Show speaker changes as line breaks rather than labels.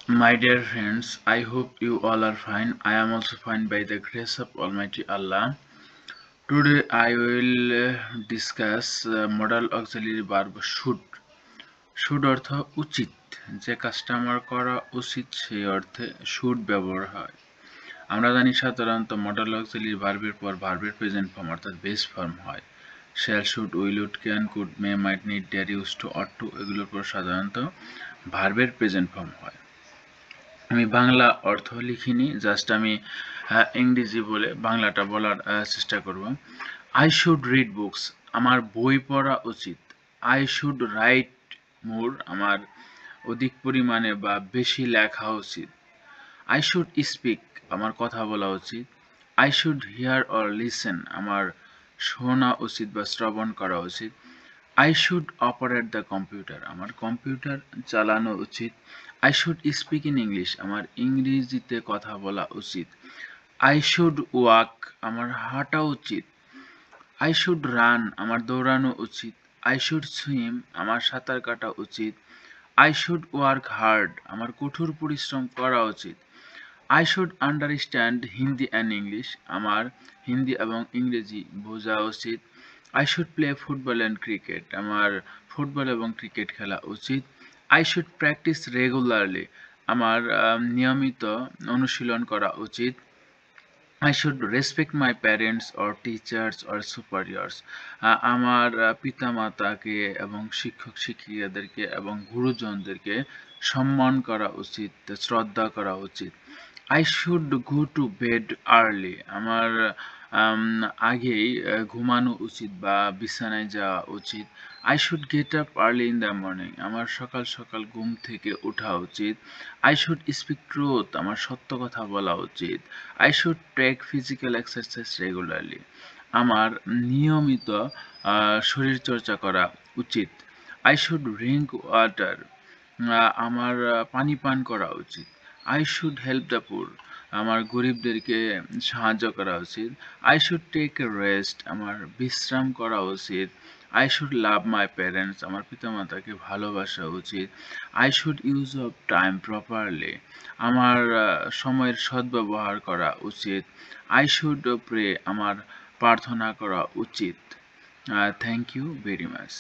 My dear friends, I hope you all are fine. I am also fine by the grace of Almighty Allah. Today I will discuss modal auxiliary verb should. Should অর্থ উচিত, যে কাজটা আমার করা উচিত সেই অর্থে should ব্যবহার হয়। আমরা জানি সাধারণত মডাল অক্সিলারি ভার্বের পর ভার্বের প্রেজেন্ট ফর্ম অর্থাৎ বেস ফর্ম হয়। Shall, should, will, would, can, could, may, might, need, dare, use to, ought to এগুলোর পর সাধারণত ভার্বের প্রেজেন্ট ফর্ম হয়। আমি বাংলা অর্থ লিখিনি, জাস্ট আমি ইংরেজি বলে বাংলাটা বলার চেষ্টা করব। আই শুড রিড বুকস, আমার বই পড়া উচিত। আই শুড রাইট মোর, আমার অধিক পরিমাণে বা বেশি লেখা উচিত। আই শুড স্পিক, আমার কথা বলা উচিত। I should here or listen, আমার শোনা উচিত বা শ্রবণ করা উচিত। I should operate the computer, আমার কম্পিউটার চালানো উচিত। I should speak in English, আমার ইংরেজিতে কথা বলা উচিত। আই শুড ওয়াক, আমার হাঁটা উচিত। আই শুড রান, আমার দৌড়ানো উচিত। আই শুড সুইম, আমার সাঁতার কাটা উচিত। আই শুড ওয়ার্ক হার্ড, আমার কঠোর পরিশ্রম করা উচিত। I should understand Hindi and English, আমার হিন্দি এবং ইংরেজি বোঝা উচিত। I should play football and cricket, আমার ফুটবল এবং ক্রিকেট খেলা উচিত। আই শুড প্র্যাকটিস রেগুলারলি, আমার নিয়মিত অনুশীলন করা উচিত। I should respect my parents or teachers or superiors. আমার পিতামাতাকে এবং শিক্ষক শিক্ষিকাদেরকে এবং গুরুজনদেরকে সম্মান করা উচিত, শ্রদ্ধা করা উচিত। I should go to bed early. আমার আম, আগেই ঘুমানো উচিত বা বিছানায় যাওয়া উচিত। I should get up early in the morning. আমার সকাল সকাল ঘুম থেকে ওঠা উচিত। I should speak truth. আমার সত্য কথা বলা উচিত। I should take physical exercise regularly. আমার নিয়মিত শরীরচর্চা করা উচিত। I should drink water. আমার পানি পান করা উচিত। I should help the poor. আমার গরিবদেরকে সাহায্য করা উচিত। I should take a rest. আমার বিশ্রাম করা উচিত। I should love my parents. আমার পিতামাতাকে ভালোবাসা উচিত। I should use of time properly. আমার সময়ের সদ্ব্যবহার করা উচিত। I should pray. আমার প্রার্থনা করা উচিত। Thank you very much.